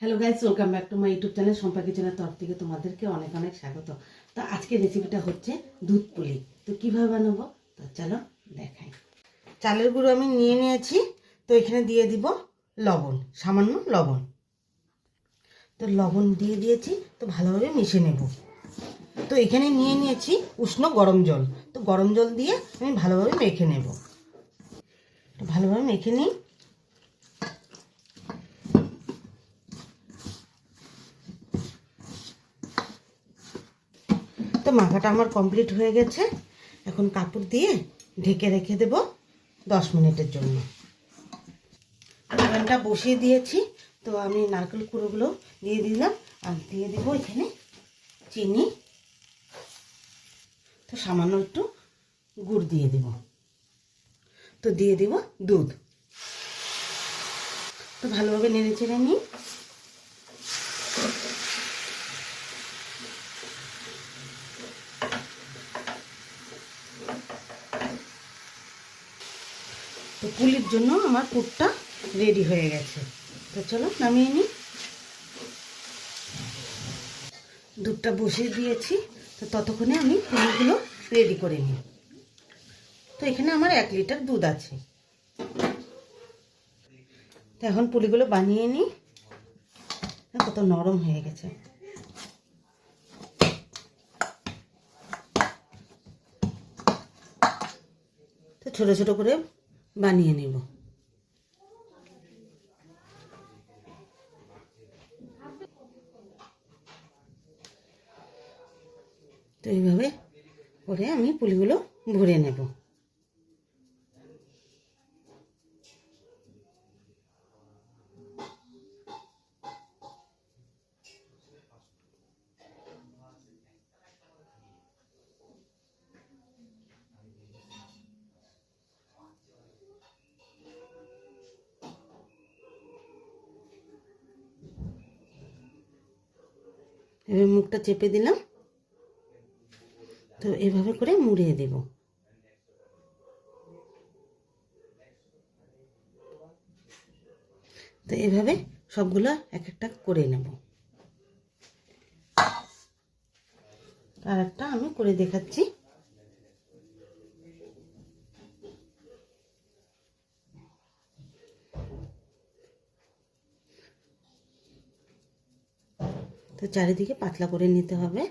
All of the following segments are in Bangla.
Hello guys, welcome back to my YouTube channel. Sampa কিচেনের তরফ থেকে তোমাদেরকে অনেক অনেক স্বাগত। তো আজকের রেসিপিটা হচ্ছে দুধ পুলি। তো কীভাবে বানাবো তো চলো দেখাই। চালের গুঁড়ো আমি নিয়ে নিয়েছি, তো এখানে দিয়ে দিব লবণ, সামান্য লবণ। তো লবণ দিয়ে দিয়েছি, তো ভালোভাবে মিশিয়ে নেব। তো এখানে নিয়ে নিয়েছি উষ্ণ গরম জল, তো গরম জল দিয়ে আমি ভালোভাবে মেখে নেব। তো ভালোভাবে মেখে নিই। তো মাখাটা আমার কমপ্লিট হয়ে গেছে। এখন কাপড় দিয়ে ঢেকে রেখে দেব 10 মিনিটের জন্য। ওভেনটা বসিয়ে দিয়েছি, তো আমি নারকেল কুড়োগুলো দিয়ে দিলাম আর দিয়ে দেবো এখানে চিনি, তো সামান্য একটু গুড় দিয়ে দেব, তো দিয়ে দেব দুধ। তো ভালোভাবে নেড়ে চেড়ে নিই। তো পুলির জন্য আমার পুরটা রেডি হয়ে গেছে। তো চলো নামিয়ে নিই। দুধটা বসিয়ে দিয়েছি, তো ততক্ষণে আমি পুলিগুলো রেডি করে নিই। তো এখানে আমার 1 লিটার দুধ আছে। তো এখন পুলিগুলো বানিয়ে নিই। কত নরম হয়ে গেছে। তো ছোট ছোট করে বানিয়ে নেব। তো এইভাবে করে আমি পুলিগুলো ভরে নেব। এবার মুখটা চেপে দিলাম, তো এভাবে করে মুড়িয়ে দেব। তো এভাবে সবগুলো এক একটা করে নেব। আর একটা আমি করে দেখাচ্ছি। তো চারিদিকে পাতলা করে নিতে হবে,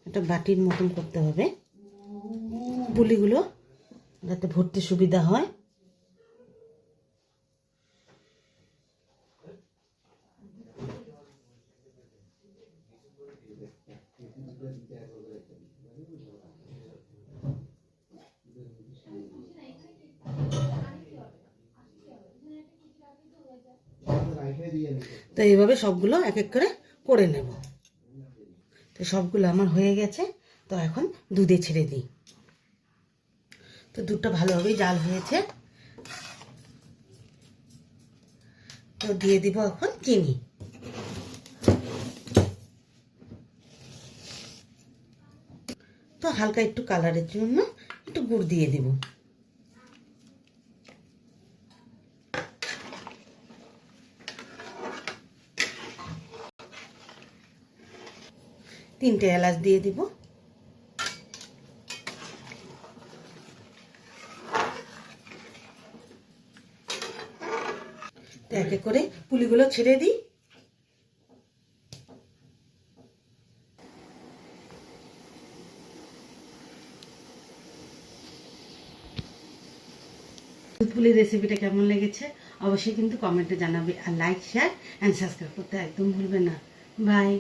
একটা বাটির মতন করতে হবে পুলিগুলো, যাতে ভরতে সুবিধা হয়। তো এইভাবে সবগুলো এক এক করে করে নেব। তো সবগুলো আমার হয়ে গেছে। তো এখন দুধে ছেড়ে দিই। তো দুধটা ভালোভাবেই জাল হয়েছে, তো দিয়ে দিব এখন চিনি। তো হালকা একটু কালারের জন্য একটু গুড় দিয়ে দেব। তিনটে এলাচ দিয়ে দিব। তো এক এক করে পুলিগুলো ছেড়ে দিই। দুধ পুলির রেসিপিটা কেমন লেগেছে অবশ্যই কিন্তু কমেন্টে জানাবে, আর লাইক, শেয়ার অ্যান্ড সাবস্ক্রাইব করতে একদম ভুলবে না। বাই।